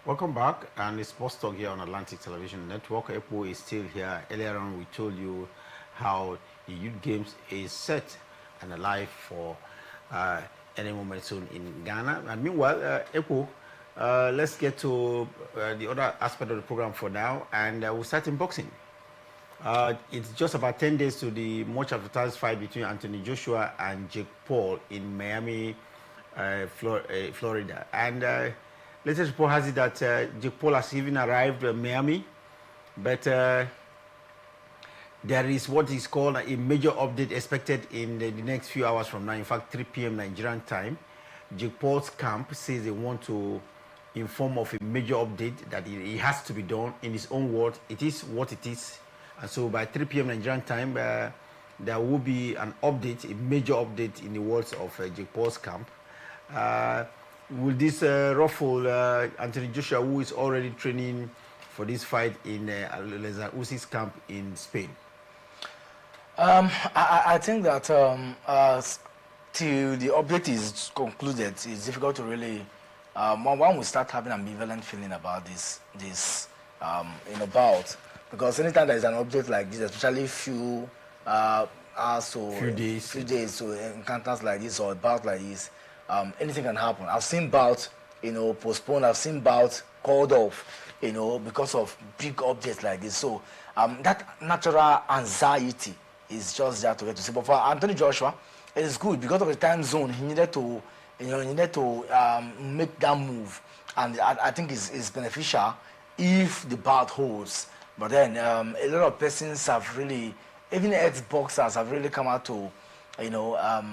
Welcome back, and it's Sports Talk here on Atlantic Television Network. Epo is still here. Earlier on, we told you how the Youth Games is set and alive for any moment soon in Ghana. And meanwhile, Epo, let's get to the other aspect of the program for now, and we'll start in boxing. It's just about 10 days to the much advertised fight between Anthony Joshua and Jake Paul in Miami, Florida. And latest report has it that Jake Paul has even arrived in Miami, but there is what is called a major update expected in the next few hours from now. In fact, 3 p.m. Nigerian time. Jake Paul's camp says they want to inform of a major update that it has to be done. In his own words, it is what it is. And so by 3 p.m. Nigerian time, there will be an update, a major update in the words of Jake Paul's camp. Will this ruffle Anthony Joshua, who is already training for this fight in Alexander Usyk's camp in Spain? I think that till the update is concluded, it's difficult to really. One will start having an ambivalent feeling about this in a bout, because anytime there is an update like this, especially few hours or few days, so encounters like this or a bout like this. Anything can happen. I've seen bouts, postponed. I've seen bouts called off, because of big updates like this. So that natural anxiety is just there to get to see. But for Anthony Joshua, it is good because of the time zone. He needed to, make that move, and I think it's beneficial if the bout holds. But then a lot of persons have really, even ex-boxers have really come out to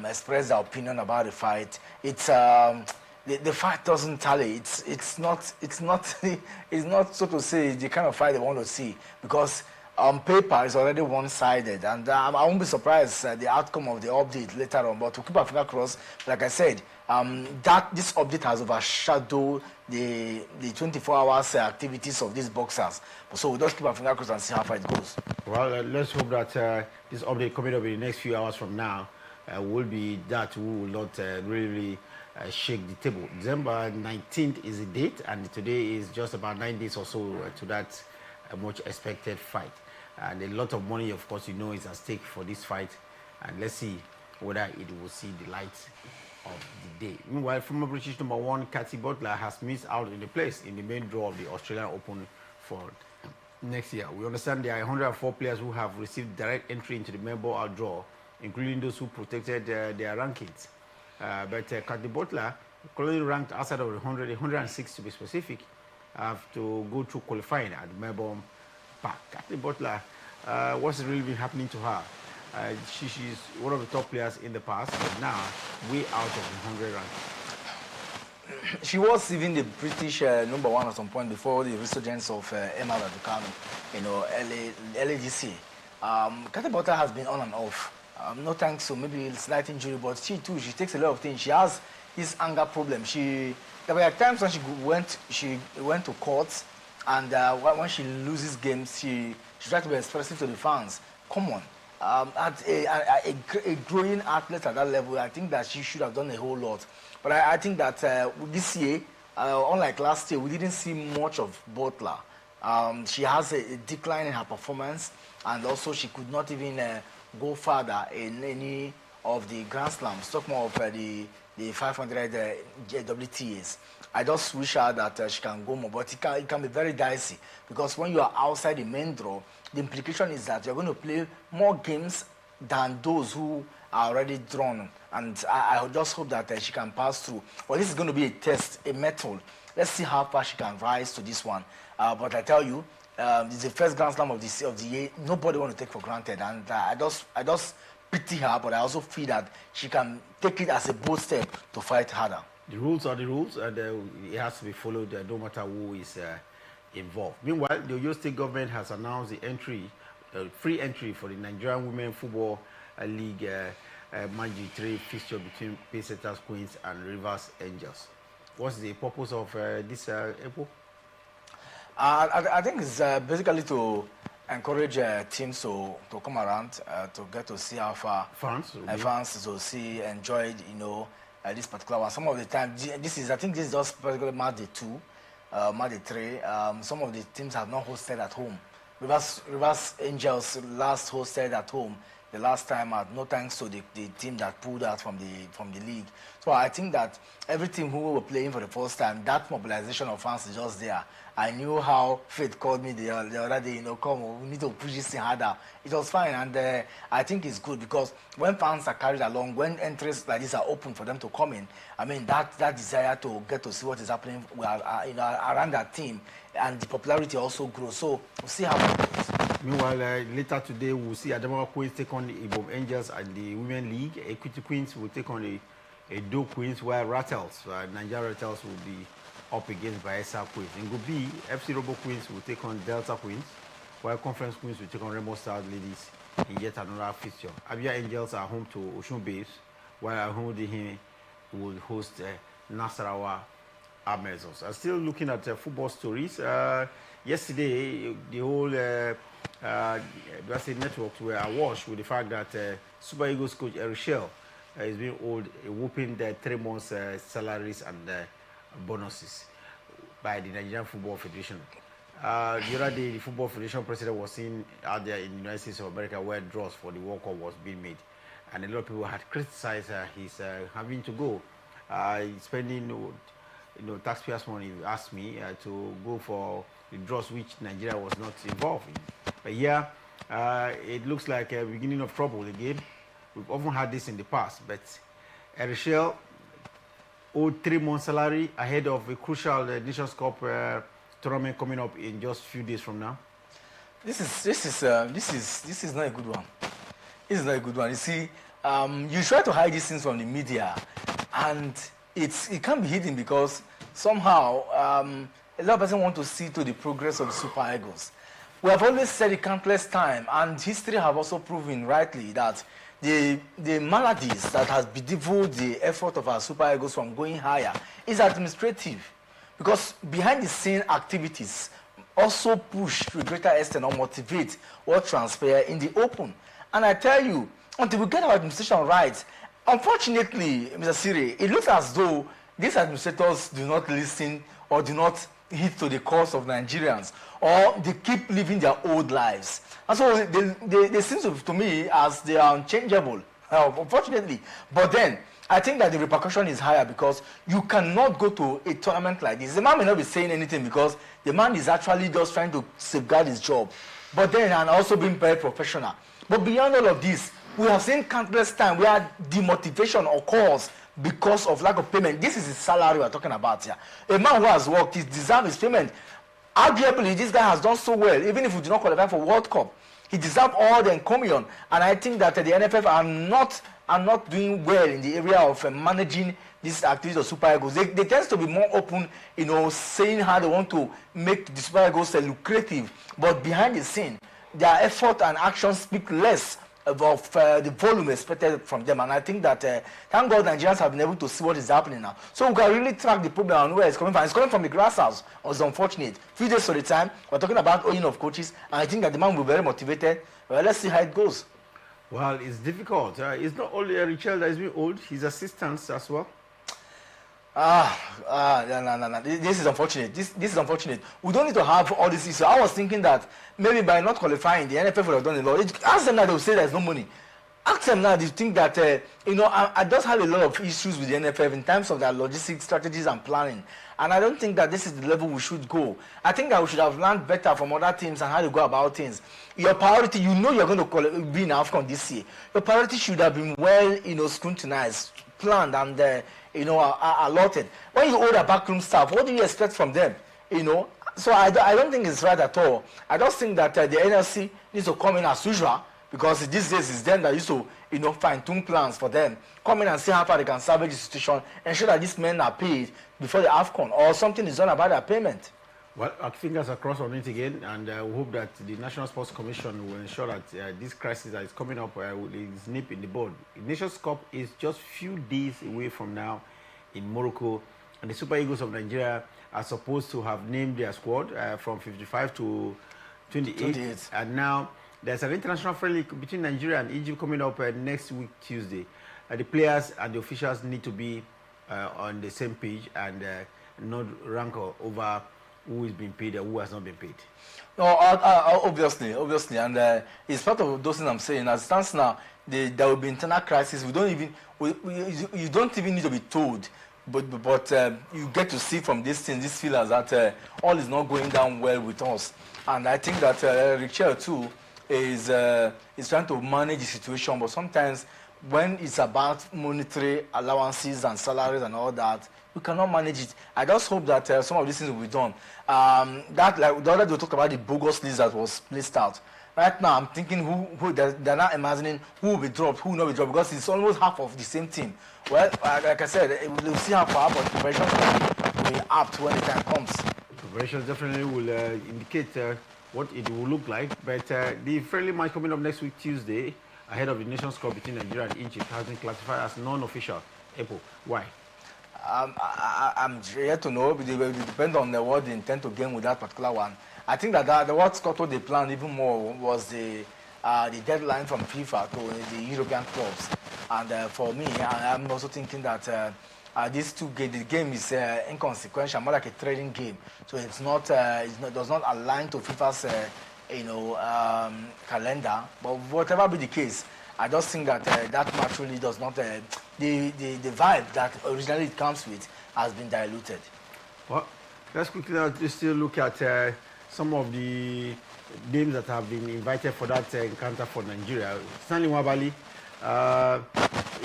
express their opinion about the fight. It's the fight doesn't tally. It's not so to say the kind of fight they want to see, because on paper it's already one-sided, and I won't be surprised the outcome of the update later on. But to keep our finger crossed, like I said, that this update has overshadowed the 24 hours activities of these boxers. So we'll just keep our finger crossed and see how far it goes. Well, let's hope that this update coming up in the next few hours from now will be that we will not really shake the table. December 19th is the date, and today is just about 9 days or so to that much expected fight. And a lot of money, of course, is at stake for this fight. And let's see whether it will see the light of the day. Meanwhile, former British #1 Cathy Butler has missed out in the place in the main draw of the Australian Open for next year. We understand there are 104 players who have received direct entry into the Melbourne draw, including those who protected their rankings. But Cathy Butler, currently ranked outside of the 106 to be specific, have to go through qualifying at Melbourne Park. Cathy Butler, what's really been happening to her? She's one of the top players in the past, but now way out of the 100 rank. She was even the British #1 at some point before the resurgence of Emma Raducanu, early this year. Cathy Butler has been on and off. No thanks to maybe slight injury, but she takes a lot of things. She has this anger problem. There were times when she went to court, and when she loses games, she tried to be expressive to the fans. Come on. At a growing athlete at that level, I think that she should have done a whole lot. But I think that this year, unlike last year, we didn't see much of Butler. She has a decline in her performance, and also she could not even go further in any of the Grand Slams. Talk more of the 500 WTAs. I just wish her that she can go more, but it can be very dicey, because when you are outside the main draw, the implication is that you're going to play more games than those who are already drawn. And I just hope that she can pass through. Well, this is going to be a test, a method. Let's see how far she can rise to this one. But I tell you, this is the first Grand Slam of the year. Nobody want to take for granted. And I just pity her, but I also feel that she can take it as a bold step to fight harder. The rules are the rules, and it has to be followed no matter who is involved. Meanwhile, the Oyo State government has announced the free entry for the Nigerian Women Football League Match 3 fixture between Paysetters Queens and Rivers Angels. What's the purpose of this, April? I think it's basically to encourage teams to come around to get to see how far fans to see, enjoy, this particular one. Some of the time, I think this is just particularly match day 2. Madi 3. Some of the teams have not hosted at home. Rivers Angels last hosted at home the last time, no thanks to the team that pulled out from the league. So I think that every team who were playing for the first time, that mobilization of fans is just there. I knew how Faith called me the other day, come, we need to push this thing harder. It was fine, and I think it's good because when fans are carried along, when entries like this are open for them to come in, I mean, that desire to get to see what is happening around that team, and the popularity also grows. So we'll see how it goes. Meanwhile, later today, we'll see Adamawa Queens take on the Ibom Angels at the Women League. Equity Queens will take on the Edo Queens, while Rattles, Nigeria Rattles, will be up against Bayelsa Queens. In Group B, FC Robo Queens will take on Delta Queens, while Conference Queens will take on Remo Stars Ladies in yet another fixture. Abia Angels are home to Oshun Babes, while Ahundihin will host Nasarawa Amazons. I'm still looking at football stories. Yesterday, the whole networks were awash with the fact that Super Eagles coach Erichel is being owed a whooping 3 months salaries and bonuses by the Nigerian Football Federation. The other day, the Football Federation president was seen out there in the United States of America where draws for the World Cup was being made. And a lot of people had criticized his having to go, spending taxpayers' money, if you ask me, to go for the draws which Nigeria was not involved in. But yeah, it looks like a beginning of trouble again. We've often had this in the past, but Erichel owed 3 months' salary ahead of a crucial Nations Cup tournament coming up in just a few days from now. This is not a good one. This is not a good one. You see, you try to hide these things from the media, and it can't be hidden because somehow a lot of people want to see to the progress of the Super Eagles. We have always said it countless times, and history have also proven rightly that the maladies that has bedeviled the effort of our Super Eagles from going higher is administrative, because behind the scene activities also push to a greater extent or motivate or transfer in the open. And I tell you, until we get our administration right, unfortunately, Mr. Siri, it looks as though these administrators do not listen or do not hit to the cause of Nigerians, or they keep living their old lives. And so they seem to me as they are unchangeable, unfortunately. But then, I think that the repercussion is higher because you cannot go to a tournament like this. The man may not be saying anything because the man is actually just trying to safeguard his job, but then and also being very professional. But beyond all of this, we have seen countless times where demotivation occurs because of lack of payment. This is his salary we're talking about here. A man who has worked, he deserves his payment. Arguably, this guy has done so well, even if we do not qualify for World Cup. He deserves all the encomium. And I think that the NFF are not doing well in the area of managing these activities of Super Eagles. They tend to be more open, saying how they want to make the Super Eagles lucrative. But behind the scene, their effort and actions speak less of the volume expected from them. And I think that, thank God, Nigerians have been able to see what is happening now. So we can really track the problem and where it's coming from. It's coming from the grasshouse. It's unfortunate. Few days at a time, we're talking about owning of coaches, and I think that the man will be very motivated. Well, let's see how it goes. Well, it's difficult. It's not only Richard that is being old, his assistants as well. No. This is unfortunate. This is unfortunate. We don't need to have all this issue. I was thinking that maybe by not qualifying, the NFF would have done a lot. Ask them now, they will say there's no money. Ask them now, they think that, I just have a lot of issues with the NFF in terms of their logistics, strategies, and planning. And I don't think that this is the level we should go. I think that we should have learned better from other teams and how to go about things. Your priority, you're going to be in AFCON this year. Your priority should have been well, scrutinized, planned, and allotted. When you order backroom staff, what do you expect from them? So I don't think it's right at all. I just think that the NLC needs to come in as usual, because these days it's them that used to fine-tune plans for them. Come in and see how far they can salvage the situation, ensure that these men are paid before the AFCON, or something is done about their payment. Well, our fingers are crossed on it again, and we hope that the National Sports Commission will ensure that this crisis that is coming up is nipped in the bud. The Nations Cup is just few days away from now in Morocco, and the Super Eagles of Nigeria are supposed to have named their squad from 55 to 28. And now there's an international friendly between Nigeria and Egypt coming up next week, Tuesday. The players and the officials need to be on the same page and not rancor over who is being paid and who has not been paid? No, obviously, and it's part of those things I'm saying. As it stands now, there will be internal crisis. You don't even need to be told, but you get to see from these things, these feelers that all is not going down well with us. And I think that Richard too is trying to manage the situation, but sometimes when it's about monetary allowances and salaries and all that, we cannot manage it. I just hope that some of these things will be done. That, like the other day we talked about the bogus list that was placed out. Right now, I'm thinking they're not imagining who will be dropped, who will not be dropped, because it's almost half of the same team. Well, like I said, we'll see how far, but preparation will be apt when the time comes. Preparation definitely will indicate what it will look like. But the friendly match coming up next week, Tuesday, ahead of the Nations Cup between Nigeria and Egypt, has been classified as non-official. Epo, why? I'm yet to know. It will depend on what they intend to gain with that particular one. I think that what Scotland they planned even more was the deadline from FIFA to the European clubs. And for me, I'm also thinking that these the game is inconsequential, more like a trading game. So it's not, does not align to FIFA's calendar. But whatever be the case, I just think that that match really does not, the vibe that originally it comes with has been diluted. Well, let's quickly now just still look at some of the names that have been invited for that encounter for Nigeria. Stanley Nwabali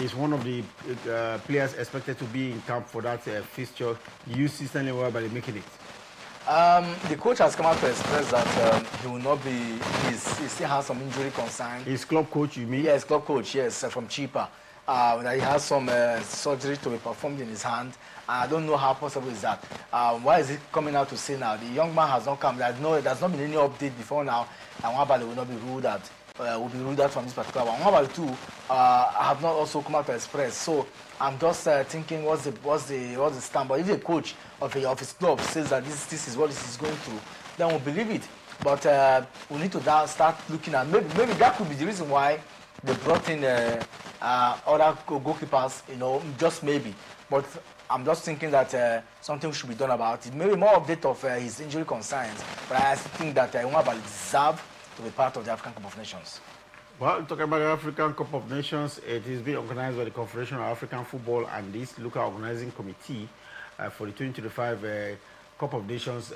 is one of the players expected to be in camp for that fixture. Do you see Stanley Nwabali making it? The coach has come out to express that he will not be, he still has some injury concerns. His club coach, you mean? Yes, club coach, yes, from Chipa. That he has some surgery to be performed in his hand. I don't know how possible is that. Why is he coming out to say now? The young man has not come. There's not been any update before now. And Nwabali will not be ruled out. Will be ruled out from this particular one. Nwabali too have not also come out to express. So I'm just thinking, what's the stand? But if the coach of his club says that this is what this is going through, then we'll believe it. But we need to start looking at maybe that could be the reason why they brought in other goalkeepers. Just maybe. But I'm just thinking that something should be done about it. Maybe more update of his injury concerns. But I think that Nwabali deserves to be part of the African Cup of Nations. Well, talking about the African Cup of Nations, it is being organized by the Confederation of African Football and this local organizing committee for the 2025 Cup of Nations.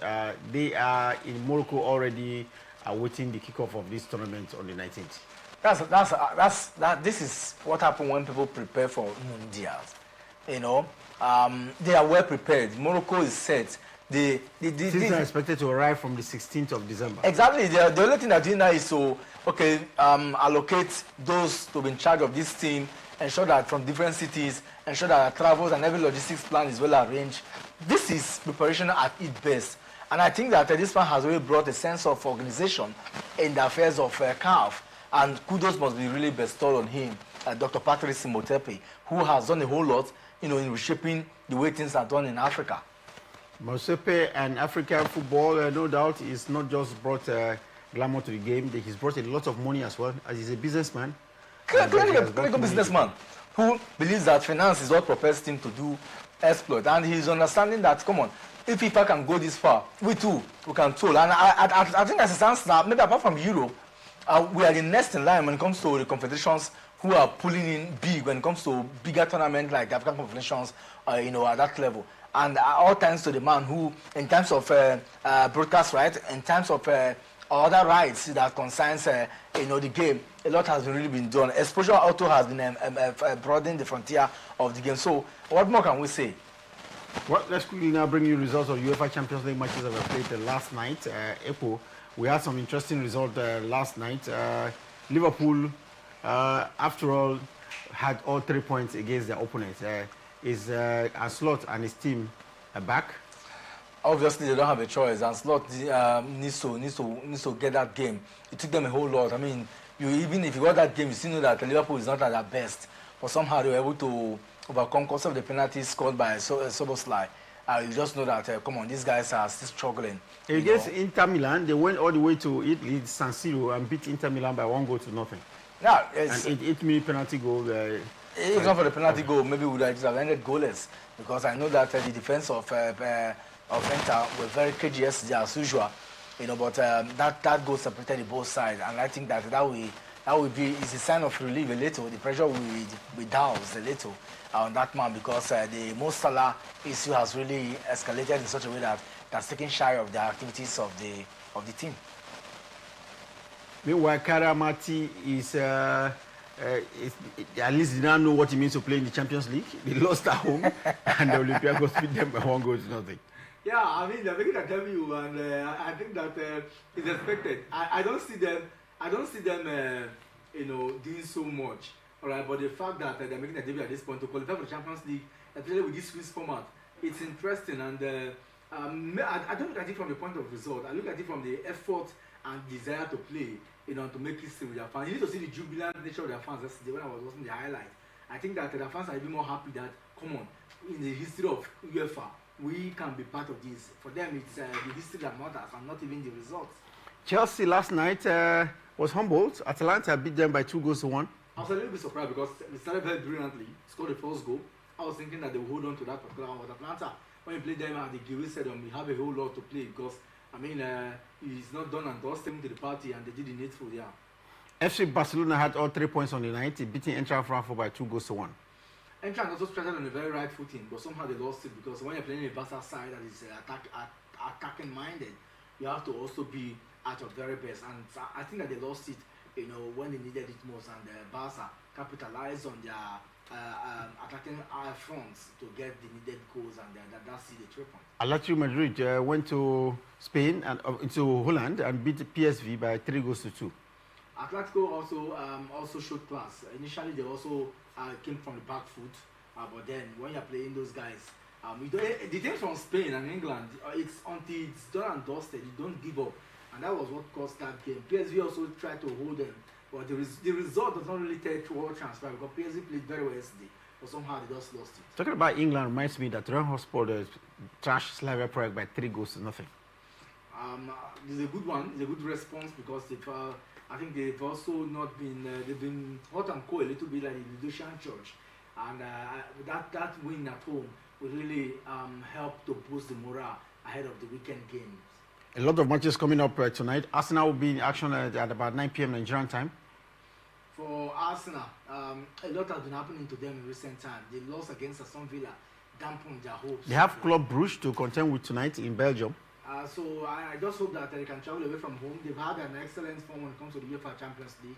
They are in Morocco already awaiting the kickoff of this tournament on the 19th. This is what happens when people prepare for Mundials. They are well prepared. Morocco is set. These are expected to arrive from the 16th of December. Exactly. The only thing they're doing now is to, allocate those to be in charge of this team, ensure that from different cities, ensure that travels and every logistics plan is well arranged. This is preparation at its best. And I think that this man has really brought a sense of organization in the affairs of CAF. And kudos must be really bestowed on him, Dr. Patrice Motepe, who has done a whole lot, in reshaping the way things are done in Africa. Mosepe and African football, no doubt, is not just brought glamour to the game. He's brought a lot of money as well, as he's a businessman. Clinical businessman who believes that finance is what propels him to do exploit. And he's understanding that, come on, if FIFA can go this far, we too, we can too. And I think as it stands now, maybe apart from Europe, we are the next in line when it comes to the confederations who are pulling in big when it comes to bigger tournaments like the African confederations, at that level. And all thanks to the man who, in terms of broadcast rights, in terms of other rights that concerns, the game, a lot has really been done. Exposure also has been broadening the frontier of the game. So, what more can we say? Well, let's quickly now bring you results of UEFA Champions League matches that were played last night. April, we had some interesting results last night. Liverpool, after all, had all 3 points against their opponents. Is Ancelotti and his team back? Obviously, they don't have a choice. Ancelotti needs to get that game. It took them a whole lot. I mean, even if you got that game, you still know that Liverpool is not at their best. But somehow they were able to overcome because of the penalties scored by Szoboszlai. You just know that, come on, these guys are still struggling. Against Inter Milan, they went all the way to Italy, San Siro, and beat Inter Milan by 1-0. Yeah, and 8-minute penalty goal. If not for the penalty goal, maybe we would have ended goalless. Because I know that the defense of of Venta were very cagey yesterday as usual, but that goal separated the both sides, and I think that will be is a sign of relief a little. The pressure will be doused a little on that man because the Mo Salah issue has really escalated in such a way that that's taken shy of the activities of the team. Meanwhile, Karamati is at least they don't know what it means to play in the Champions League. They lost at home, and the Olympiacos beat them by 1-0. Yeah, I mean they're making a debut, and I think that is expected. I don't see them. Doing so much. All right, but the fact that they're making a debut at this point to qualify for the Champions League, especially with this Swiss format, it's interesting. And I don't look at it from the point of result. I look at it from the effort and desire to play. To make history with their fans. You need to see the jubilant nature of their fans yesterday when I was watching the highlights. I think that their fans are even more happy that, come on, in the history of UEFA, we can be part of this. For them, it's the history that matters and not even the results. Chelsea last night was humbled. Atalanta beat them by 2-1. I was a little bit surprised because they started very brilliantly, scored the first goal. I was thinking that they would hold on to that particular one. But Atlanta, when you played them at the Gilly Stadium, we have a whole lot to play because it's not done and dusted to the party, and they did the needful, yeah. FC Barcelona had all 3 points on the night, beating Eintracht Frankfurt by 2-1. Eintracht also started on a very right footing, but somehow they lost it because when you're playing a Barca side that is attacking minded, you have to also be at your very best. And I think that they lost it, when they needed it most, and Barca capitalized on their attacking fronts to get the needed goals, and that's the 3 points. Atletico Madrid went to Spain and into Holland and beat PSV by 3-2. Atletico also showed class. Initially, they also came from the back foot, but then when you're playing those guys, the teams from Spain and England, it's until it's done and dusted, you don't give up, and that was what caused that game. PSV also tried to hold them, but the result does not really tell towards transfer because PSV played very well yesterday, but somehow they just lost it. Talking about England reminds me that Tottenham Hotspur trashed Slavia Prague by 3-0. It's a good one. It's a good response because I think they've also not been they've been hot and cold a little bit like the Lucian Church, and that win at home will really help to boost the morale ahead of the weekend games. A lot of matches coming up tonight. Arsenal will be in action at about 9 p.m. Nigerian time. For Arsenal, a lot has been happening to them in recent times. They lost against Aston Villa, dampened their hopes. They have Club Brugge to contend with tonight in Belgium. So I just hope that they can travel away from home. They've had an excellent form when it comes to the UEFA Champions League.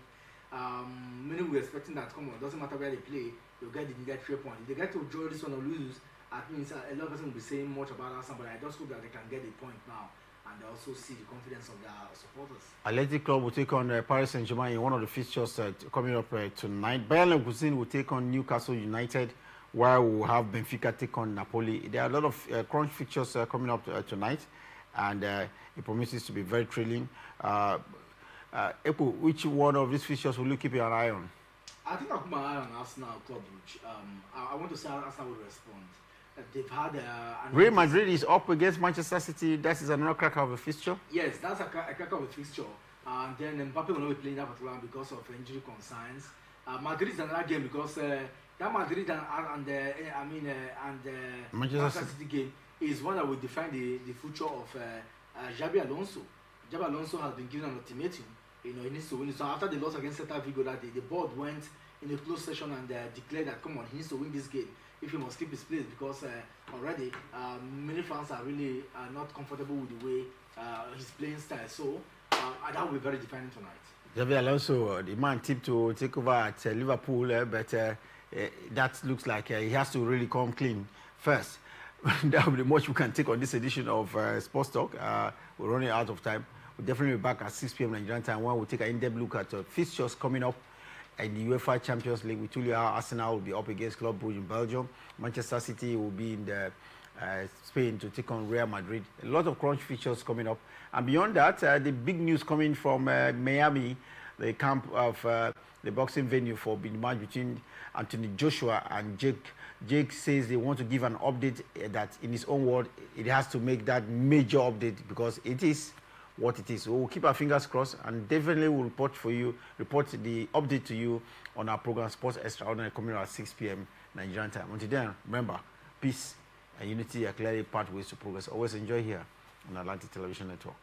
Many were expecting that, come on, it doesn't matter where they play, they'll get the needed 3 points. If they get to draw this one or lose, I mean, a lot of people will be saying much about Arsenal, but I just hope that they can get the point now and also see the confidence of their supporters. Athletic Club will take on Paris Saint-Germain in one of the fixtures coming up tonight. Bayern Leverkusen will take on Newcastle United, while we'll have Benfica take on Napoli. There are a lot of crunch fixtures coming up tonight, and it promises to be very thrilling. Epo, which one of these fixtures will you keep your eye on? I think I'll keep my eye on Arsenal Club Brugge. I want to see how Arsenal will respond. They've had Real Madrid is up against Manchester City. That is another cracker of a fixture. Yes, that's a cracker of a fixture. And then Mbappe will not be playing that particular because of injury concerns. Madrid is another game because that Madrid and Manchester City game is one that will define the future of Xabi Alonso. Xabi Alonso has been given an ultimatum. He needs to win. So after the loss against Celta Vigo that day, the board went in a close session and declared that, come on, he needs to win this game if he must keep his place, because already many fans are really not comfortable with the way he's playing style. So that will be very defining tonight. Xabi Alonso, the man tipped to take over at Liverpool, but that looks like he has to really come clean first. That will be the much we can take on this edition of Sports Talk. We're running out of time. We'll definitely be back at 6 p.m. Nigerian time when we'll take an in-depth look at fixtures coming up in the UEFA Champions League. We told you how Arsenal will be up against Club Brugge in Belgium. Manchester City will be in Spain to take on Real Madrid. A lot of crunch features coming up. And beyond that, the big news coming from Miami, the camp of the boxing venue for the match between Anthony Joshua and Jake. Jake says they want to give an update that, in his own word, it has to make that major update because it is what it is. So we'll keep our fingers crossed and definitely will report the update to you on our program Sports Extraordinary coming out at 6 p.m. Nigerian time. Until then, remember, peace and unity are clearly pathways to progress. Always enjoy here on Atlantic Television Network.